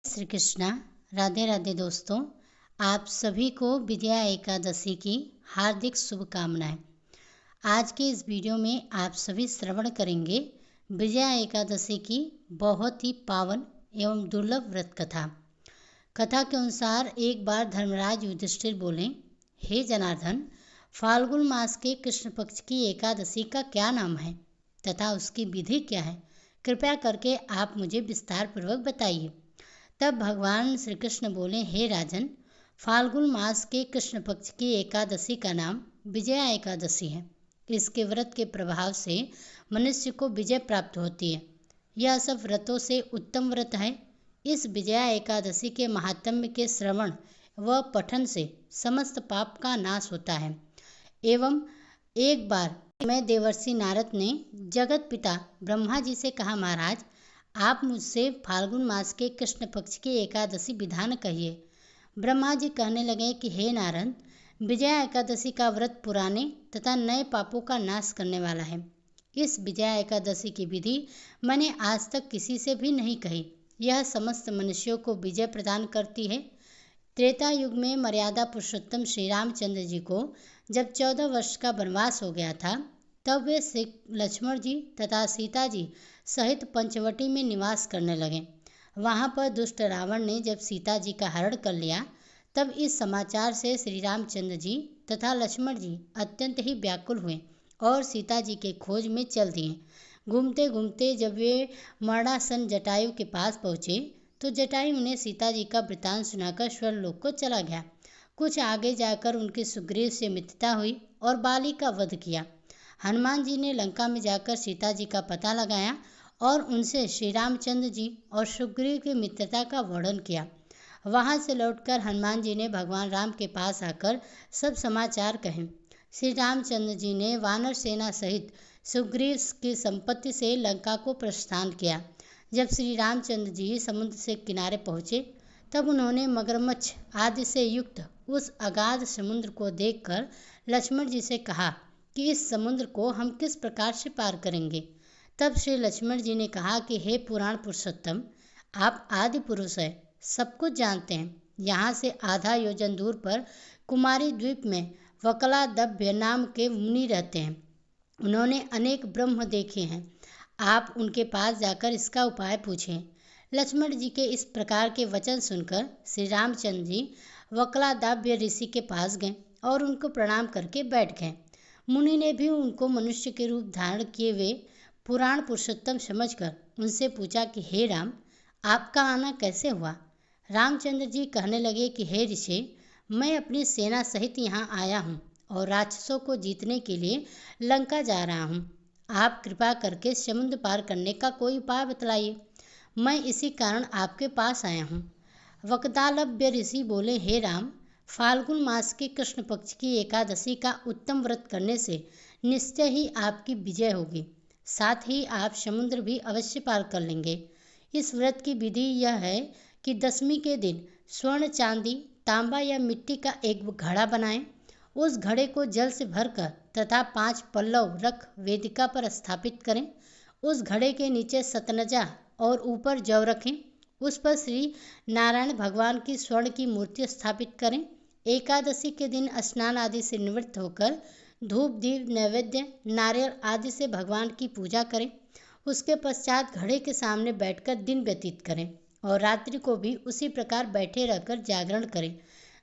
श्री कृष्णा। राधे राधे दोस्तों, आप सभी को विजया एकादशी की हार्दिक शुभकामनाएं। आज के इस वीडियो में आप सभी श्रवण करेंगे विजया एकादशी की बहुत ही पावन एवं दुर्लभ व्रत कथा। कथा के अनुसार एक बार धर्मराज युधिष्ठिर बोले, हे जनार्दन, फाल्गुन मास के कृष्ण पक्ष की एकादशी का क्या नाम है तथा उसकी विधि क्या है? कृपया करके आप मुझे विस्तार पूर्वक बताइए। तब भगवान श्री कृष्ण बोले, हे राजन, फाल्गुन मास के कृष्ण पक्ष की एकादशी का नाम विजया एकादशी है। इसके व्रत के प्रभाव से मनुष्य को विजय प्राप्त होती है। यह सब व्रतों से उत्तम व्रत है। इस विजया एकादशी के महात्म्य के श्रवण व पठन से समस्त पाप का नाश होता है। एवं एक बार मैं देवर्षि नारद ने जगत पिता ब्रह्मा जी से कहा, महाराज, आप मुझसे फाल्गुन मास के कृष्ण पक्ष की एकादशी विधान कहिए। ब्रह्मा जी कहने लगे कि हे नारद, विजया एकादशी का व्रत पुराने तथा नए पापों का नाश करने वाला है। इस विजया एकादशी की विधि मैंने आज तक किसी से भी नहीं कही। यह समस्त मनुष्यों को विजय प्रदान करती है। त्रेता युग में मर्यादा पुरुषोत्तम श्री रामचंद्र जी को जब 14 वर्ष का वनवास हो गया था, तब वे श्री लक्ष्मण जी तथा सीता जी सहित पंचवटी में निवास करने लगे। वहां पर दुष्ट रावण ने जब सीता जी का हरण कर लिया, तब इस समाचार से श्री रामचंद्र जी तथा लक्ष्मण जी अत्यंत ही व्याकुल हुए और सीता जी के खोज में चल दिए। घूमते घूमते जब वे मरणासन जटायु के पास पहुँचे, तो जटायु उन्हें सीता जी का वृतांत सुनाकर स्वर्गलोक को चला गया। कुछ आगे जाकर उनकी सुग्रीव से मित्रता हुई और बाली का वध किया। हनुमान जी ने लंका में जाकर सीता जी का पता लगाया और उनसे श्री रामचंद्र जी और सुग्रीव की मित्रता का वर्णन किया। वहां से लौटकर हनुमान जी ने भगवान राम के पास आकर सब समाचार कहे। श्री रामचंद्र जी ने वानर सेना सहित सुग्रीव की संपत्ति से लंका को प्रस्थान किया। जब श्री रामचंद्र जी समुद्र से किनारे पहुँचे, तब उन्होंने मगरमच्छ आदि से युक्त उस अगाध समुद्र को देखकर लक्ष्मण जी से कहा कि इस समुद्र को हम किस प्रकार से पार करेंगे। तब श्री लक्ष्मण जी ने कहा कि हे पुराण पुरुषोत्तम, आप आदि पुरुष हैं, सब कुछ जानते हैं। यहाँ से आधा योजन दूर पर कुमारी द्वीप में वकलादभ्य नाम के मुनि रहते हैं। उन्होंने अनेक ब्रह्म देखे हैं। आप उनके पास जाकर इसका उपाय पूछें। लक्ष्मण जी के इस प्रकार के वचन सुनकर श्री रामचंद्र जी वकलादाभ्य ऋषि के पास गए और उनको प्रणाम करके बैठ गए। मुनि ने भी उनको मनुष्य के रूप धारण किए हुए पुराण पुरुषोत्तम समझकर उनसे पूछा कि हे राम, आपका आना कैसे हुआ? रामचंद्र जी कहने लगे कि हे ऋषि, मैं अपनी सेना सहित यहाँ आया हूँ और राक्षसों को जीतने के लिए लंका जा रहा हूँ। आप कृपा करके समुद्र पार करने का कोई उपाय बतलाइए। मैं इसी कारण आपके पास आया हूँ। वकदालभ्य ऋषि बोले, हे राम, फाल्गुन मास के कृष्ण पक्ष की एकादशी का उत्तम व्रत करने से निश्चय ही आपकी विजय होगी। साथ ही आप समुद्र भी अवश्य पार कर लेंगे। इस व्रत की विधि यह है कि दशमी के दिन स्वर्ण, चांदी, तांबा या मिट्टी का एक घड़ा बनाएं। उस घड़े को जल से भरकर तथा 5 पल्लव रख वेदिका पर स्थापित करें। उस घड़े के नीचे सतनजा और ऊपर जौ रखें। उस पर श्री नारायण भगवान की स्वर्ण की मूर्ति स्थापित करें। एकादशी के दिन स्नान आदि से निवृत्त होकर धूप, दीप, नैवेद्य, नारियल आदि से भगवान की पूजा करें। उसके पश्चात घड़े के सामने बैठकर दिन व्यतीत करें और रात्रि को भी उसी प्रकार बैठे रहकर जागरण करें।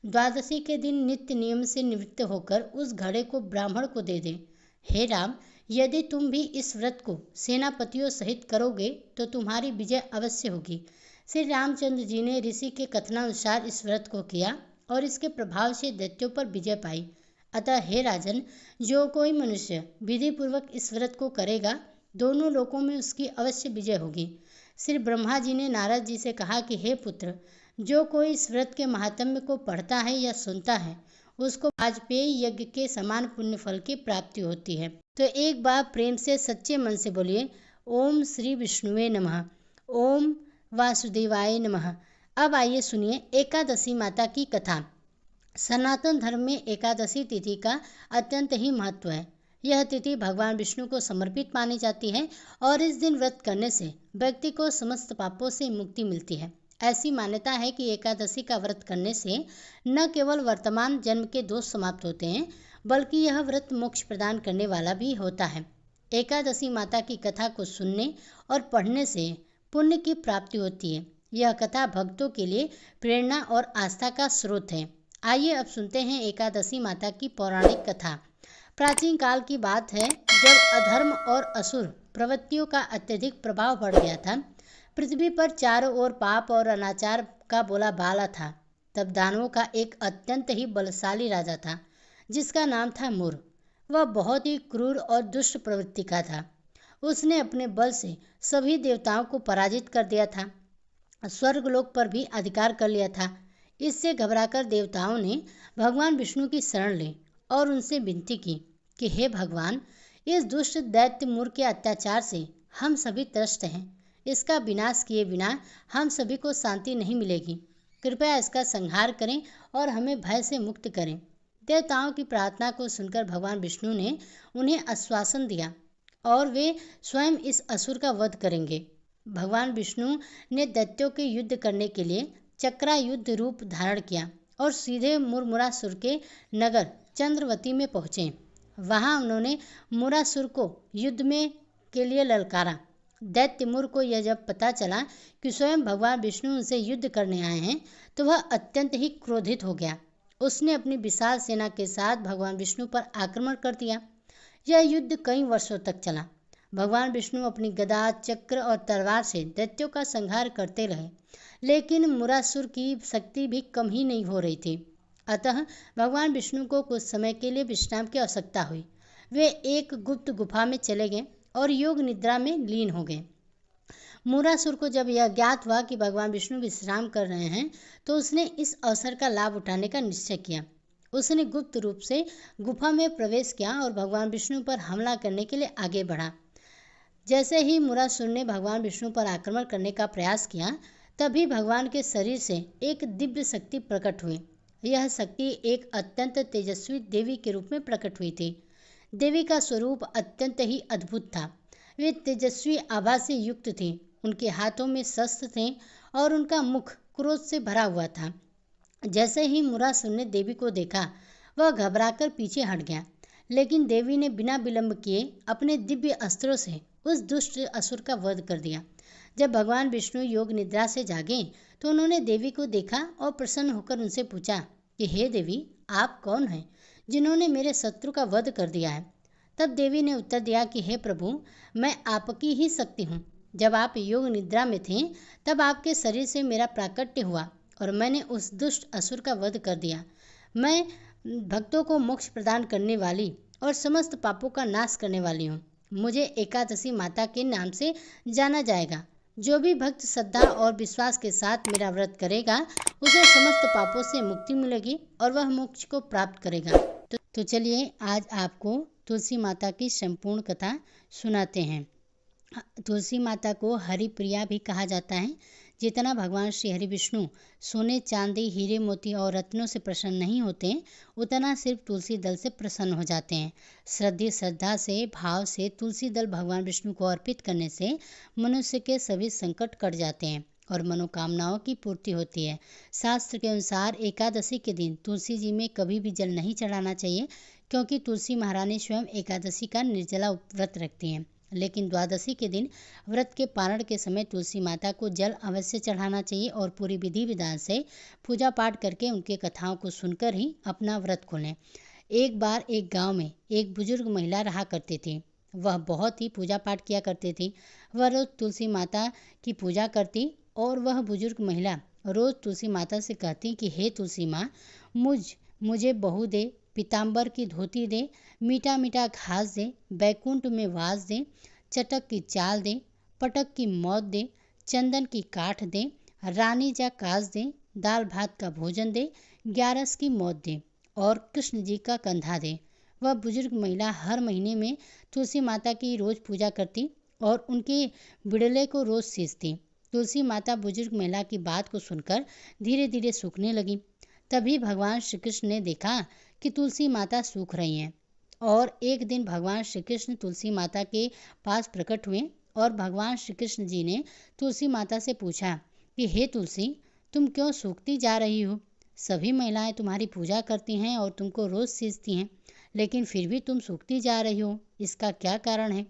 द्वादशी के दिन नित्य नियम से निवृत्त होकर उस घड़े को ब्राह्मण को दे दें। हे राम, यदि तुम भी इस व्रत को सेनापतियों सहित करोगे तो तुम्हारी विजय अवश्य होगी। श्री रामचंद्र जी ने ऋषि के कथनानुसार इस व्रत को किया और इसके प्रभाव से दैत्यों पर विजय पाई। अतः हे राजन, जो कोई मनुष्य विधि पूर्वक इस व्रत को करेगा, दोनों लोकों में उसकी अवश्य विजय होगी। श्री ब्रह्मा जी ने नारद जी से कहा कि हे पुत्र, जो कोई इस व्रत के महात्म्य को पढ़ता है या सुनता है, उसको वाजपेयी यज्ञ के समान पुण्य फल की प्राप्ति होती है। तो एक बार प्रेम से सच्चे मन से बोलिए, ओम श्री विष्णुवे नमः, ओम वासुदेवाय नमः। अब आइए सुनिए एकादशी माता की कथा। सनातन धर्म में एकादशी तिथि का अत्यंत ही महत्व है। यह तिथि भगवान विष्णु को समर्पित मानी जाती है और इस दिन व्रत करने से व्यक्ति को समस्त पापों से मुक्ति मिलती है। ऐसी मान्यता है कि एकादशी का व्रत करने से न केवल वर्तमान जन्म के दोष समाप्त होते हैं, बल्कि यह व्रत मोक्ष प्रदान करने वाला भी होता है। एकादशी माता की कथा को सुनने और पढ़ने से पुण्य की प्राप्ति होती है। यह कथा भक्तों के लिए प्रेरणा और आस्था का स्रोत है। आइए अब सुनते हैं एकादशी माता की पौराणिक कथा। प्राचीन काल की बात है, जब अधर्म और असुर प्रवृत्तियों का अत्यधिक प्रभाव बढ़ गया था। पृथ्वी पर चारों ओर पाप और अनाचार का बोलाबाला था। तब दानवों का एक अत्यंत ही बलशाली राजा था, जिसका नाम था मुर। वह बहुत ही क्रूर और दुष्ट प्रवृत्ति का था। उसने अपने बल से सभी देवताओं को पराजित कर दिया था, स्वर्गलोक पर भी अधिकार कर लिया था। इससे घबराकर देवताओं ने भगवान विष्णु की शरण ली और उनसे विनती की कि हे भगवान, इस दुष्ट दैत्य मुर के अत्याचार से हम सभी त्रस्त हैं। इसका विनाश किए बिना हम सभी को शांति नहीं मिलेगी। कृपया इसका संहार करें और हमें भय से मुक्त करें। देवताओं की प्रार्थना को सुनकर भगवान विष्णु ने उन्हें आश्वासन दिया और वे स्वयं इस असुर का वध करेंगे। भगवान विष्णु ने दैत्यों के युद्ध करने के लिए चक्रायुध रूप धारण किया और सीधे मुरमुरासुर के नगर चंद्रवती में पहुँचे। वहाँ उन्होंने मुरासुर को युद्ध में के लिए ललकारा। दैत्य मुर को यह जब पता चला कि स्वयं भगवान विष्णु उनसे युद्ध करने आए हैं, तो वह अत्यंत ही क्रोधित हो गया। उसने अपनी विशाल सेना के साथ भगवान विष्णु पर आक्रमण कर दिया। यह युद्ध कई वर्षों तक चला। भगवान विष्णु अपनी गदा, चक्र और तलवार से दैत्यों का संहार करते रहे, लेकिन मुरासुर की शक्ति भी कम ही नहीं हो रही थी। अतः भगवान विष्णु को कुछ समय के लिए विश्राम की आवश्यकता हुई। वे एक गुप्त गुफा में चले गए और योग निद्रा में लीन हो गए। मुरासुर को जब यह ज्ञात हुआ कि भगवान विष्णु विश्राम कर रहे हैं, तो उसने इस अवसर का लाभ उठाने का निश्चय किया। उसने गुप्त रूप से गुफा में प्रवेश किया और भगवान विष्णु पर हमला करने के लिए आगे बढ़ा। जैसे ही मुरासुर ने भगवान विष्णु पर आक्रमण करने का प्रयास किया, तभी भगवान के शरीर से एक दिव्य शक्ति प्रकट हुई। यह शक्ति एक अत्यंत तेजस्वी देवी के रूप में प्रकट हुई थी। देवी का स्वरूप अत्यंत ही अद्भुत था। वे तेजस्वी आभा से युक्त थी। उनके हाथों में शस्त्र थे और उनका मुख क्रोध से भरा हुआ था। जैसे ही मुरासुर ने देवी को देखा, वह घबराकर पीछे हट गया, लेकिन देवी ने बिना विलंब किए अपने दिव्य अस्त्रों से उस दुष्ट असुर का वध कर दिया। जब भगवान विष्णु योग निद्रा से जागे, तो उन्होंने देवी को देखा और प्रसन्न होकर उनसे पूछा कि हे देवी, आप कौन हैं जिन्होंने मेरे शत्रु का वध कर दिया है? तब देवी ने उत्तर दिया कि हे प्रभु, मैं आपकी ही शक्ति हूँ। जब आप योग निद्रा में थे, तब आपके शरीर से मेरा प्राकट्य हुआ और मैंने उस दुष्ट असुर का वध कर दिया। मैं भक्तों को मोक्ष प्रदान करने वाली और समस्त पापों का नाश करने वाली हूँ। मुझे एकादशी माता के नाम से जाना जाएगा। जो भी भक्त श्रद्धा और विश्वास के साथ मेरा व्रत करेगा, उसे समस्त पापों से मुक्ति मिलेगी और वह मोक्ष को प्राप्त करेगा। तो चलिए आज आपको तुलसी माता की संपूर्ण कथा सुनाते हैं। तुलसी माता को हरिप्रिया भी कहा जाता है। जितना भगवान श्री हरि विष्णु सोने, चांदी, हीरे, मोती और रत्नों से प्रसन्न नहीं होते, उतना सिर्फ तुलसी दल से प्रसन्न हो जाते हैं। श्रद्धा से, भाव से तुलसी दल भगवान विष्णु को अर्पित करने से मनुष्य के सभी संकट कट जाते हैं और मनोकामनाओं की पूर्ति होती है। शास्त्र के अनुसार एकादशी के दिन तुलसी जी में कभी भी जल नहीं चढ़ाना चाहिए, क्योंकि तुलसी महारानी स्वयं एकादशी का निर्जला व्रत रखती हैं। लेकिन द्वादशी के दिन व्रत के पारण के समय तुलसी माता को जल अवश्य चढ़ाना चाहिए और पूरी विधि विधान से पूजा पाठ करके उनके कथाओं को सुनकर ही अपना व्रत खोलें। एक बार एक गांव में एक बुजुर्ग महिला रहा करती थी। वह बहुत ही पूजा पाठ किया करती थी। वह रोज तुलसी माता की पूजा करती और वह बुजुर्ग महिला रोज तुलसी माता से कहती कि हे तुलसी माँ, मुझे बहू दे, पीताम्बर की धोती दे, मीठा मीठा घास दे, बैकुंठ में वास दे, चटक की चाल दे, पटक की मौत दे, चंदन की काठ दे, रानी जा काज दे, दाल भात का भोजन दे, ग्यारस की मौत दे और कृष्ण जी का कंधा दे। वह बुजुर्ग महिला हर महीने में तुलसी माता की रोज पूजा करती और उनके बिड़ले को रोज सींचती। तुलसी माता बुजुर्ग महिला की बात को सुनकर धीरे धीरे सूखने लगी। तभी भगवान श्री कृष्ण ने देखा कि तुलसी माता सूख रही हैं और एक दिन भगवान श्री कृष्ण तुलसी माता के पास प्रकट हुए और भगवान श्री कृष्ण जी ने तुलसी माता से पूछा कि हे तुलसी, तुम क्यों सूखती जा रही हो? सभी महिलाएं तुम्हारी पूजा करती हैं और तुमको रोज सींचती हैं, लेकिन फिर भी तुम सूखती जा रही हो, इसका क्या कारण है?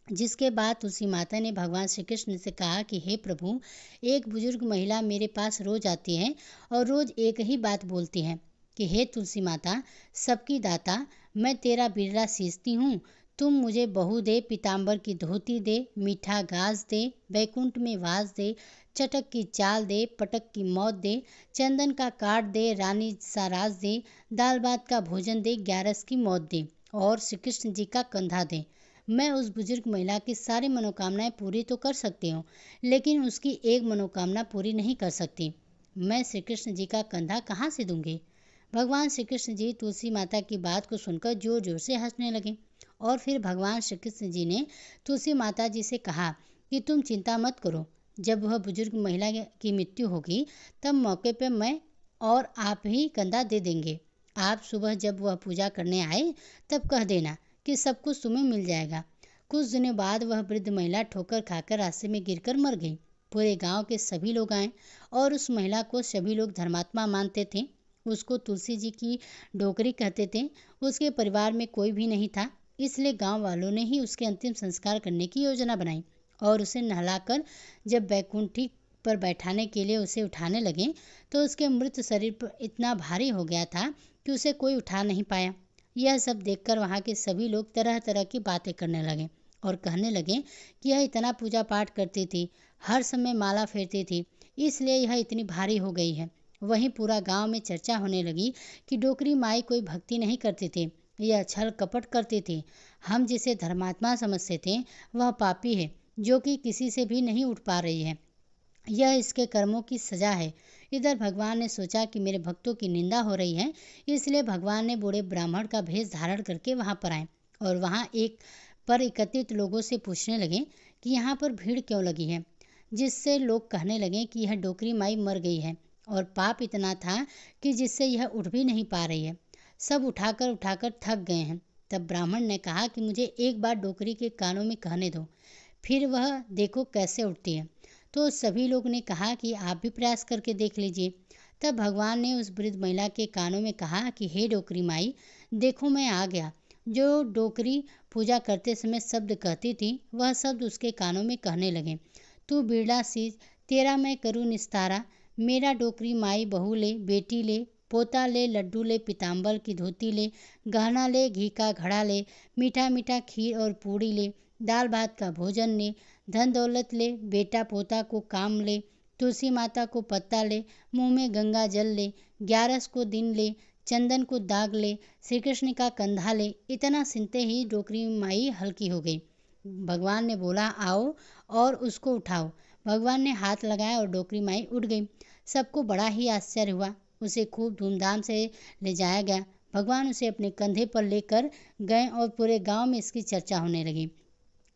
जिसके बाद तुलसी माता ने भगवान श्री कृष्ण से कहा कि हे प्रभु, एक बुजुर्ग महिला मेरे पास रोज आती है और रोज एक ही बात बोलती है कि हे तुलसी माता, सबकी दाता, मैं तेरा बिरला सींचती हूँ, तुम मुझे बहू दे, पीताम्बर की धोती दे, मीठा घास दे, बैकुंठ में वास दे, चटक की चाल दे, पटक की मौत दे, चंदन का काट दे, रानी सा राज दे, दाल भात का भोजन दे, ग्यारस की मौत दे और श्री कृष्ण जी का कंधा दे। मैं उस बुजुर्ग महिला की सारी मनोकामनाएं पूरी तो कर सकती हूँ, लेकिन उसकी एक मनोकामना पूरी नहीं कर सकती। मैं श्री कृष्ण जी का कंधा कहाँ से दूंगी? भगवान श्री कृष्ण जी तुलसी माता की बात को सुनकर जोर जोर से हंसने लगे और फिर भगवान श्री कृष्ण जी ने तुलसी माता जी से कहा कि तुम चिंता मत करो, जब वह बुजुर्ग महिला की मृत्यु होगी तब मौके पर मैं और आप ही कंधा दे देंगे। आप सुबह जब वह पूजा करने आए तब कह देना कि सब कुछ तुम्हें मिल जाएगा। कुछ दिनों बाद वह वृद्ध महिला ठोकर खाकर रास्ते में गिरकर मर गई। पूरे गांव के सभी लोग आए और उस महिला को सभी लोग धर्मात्मा मानते थे। उसको तुलसी जी की डोकरी कहते थे। उसके परिवार में कोई भी नहीं था, इसलिए गांव वालों ने ही उसके अंतिम संस्कार करने की योजना बनाई और उसे नहलाकर जब बैकुंठी पर बैठाने के लिए उसे उठाने लगे तो उसके मृत शरीर पर इतना भारी हो गया था कि उसे कोई उठा नहीं पाया। यह सब देखकर वहाँ के सभी लोग तरह तरह की बातें करने लगे और कहने लगे कि यह इतना पूजा पाठ करती थी, हर समय माला फेरती थी, इसलिए यह इतनी भारी हो गई है। वहीं पूरा गांव में चर्चा होने लगी कि डोकरी माई कोई भक्ति नहीं करती थी, यह छल कपट करती थी। हम जिसे धर्मात्मा समझते थे वह पापी है, जो कि किसी से भी नहीं उठ पा रही है। यह इसके कर्मों की सजा है। इधर भगवान ने सोचा कि मेरे भक्तों की निंदा हो रही है, इसलिए भगवान ने बूढ़े ब्राह्मण का भेष धारण करके वहाँ पर आए और वहाँ एक पर एकत्रित लोगों से पूछने लगे कि यहाँ पर भीड़ क्यों लगी है, जिससे लोग कहने लगे कि यह डोकरी माई मर गई है और पाप इतना था कि जिससे यह उठ भी नहीं पा रही है। सब उठाकर उठाकर थक गए हैं। तब ब्राह्मण ने कहा कि मुझे एक बार डोकरी के कानों में कहने दो, फिर वह देखो कैसे उठती है। तो सभी लोग ने कहा कि आप भी प्रयास करके देख लीजिए। तब भगवान ने उस वृद्ध महिला के कानों में कहा कि हे डोकरी माई, देखो मैं आ गया। जो डोकरी पूजा करते समय शब्द कहती थी वह शब्द उसके कानों में कहने लगे, तू बिरला सींच, तेरा मैं करूँ निस्तारा, मेरा डोकरी माई बहू ले, बेटी ले, पोता ले, लड्डू ले, पीताम्बर की धोती ले, गहना ले, घी का घड़ा ले, मीठा मीठा खीर और पूड़ी ले, दाल भात का भोजन ले, धन दौलत ले, बेटा पोता को काम ले, तुलसी माता को पत्ता ले, मुंह में गंगा जल ले, ग्यारस को दिन ले, चंदन को दाग ले, श्री कृष्ण का कंधा ले। इतना सुनते ही डोकरी माई हल्की हो गई। भगवान ने बोला आओ और उसको उठाओ। भगवान ने हाथ लगाया और डोकरी माई उठ गई। सबको बड़ा ही आश्चर्य हुआ। उसे खूब धूमधाम से ले जाया गया। भगवान उसे अपने कंधे पर लेकर गए और पूरे गांव में इसकी चर्चा होने लगी,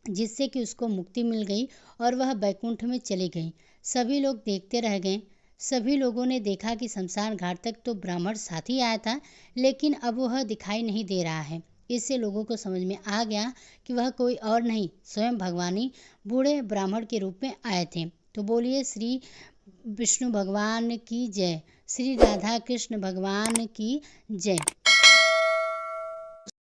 जिससे कि उसको मुक्ति मिल गई और वह बैकुंठ में चली गई। सभी लोग देखते रह गए। सभी लोगों ने देखा कि शमशान घाट तक तो ब्राह्मण साथी आया था, लेकिन अब वह दिखाई नहीं दे रहा है। इससे लोगों को समझ में आ गया कि वह कोई और नहीं, स्वयं भगवान ही बूढ़े ब्राह्मण के रूप में आए थे। तो बोलिए श्री विष्णु भगवान की जय, श्री राधा कृष्ण भगवान की जय।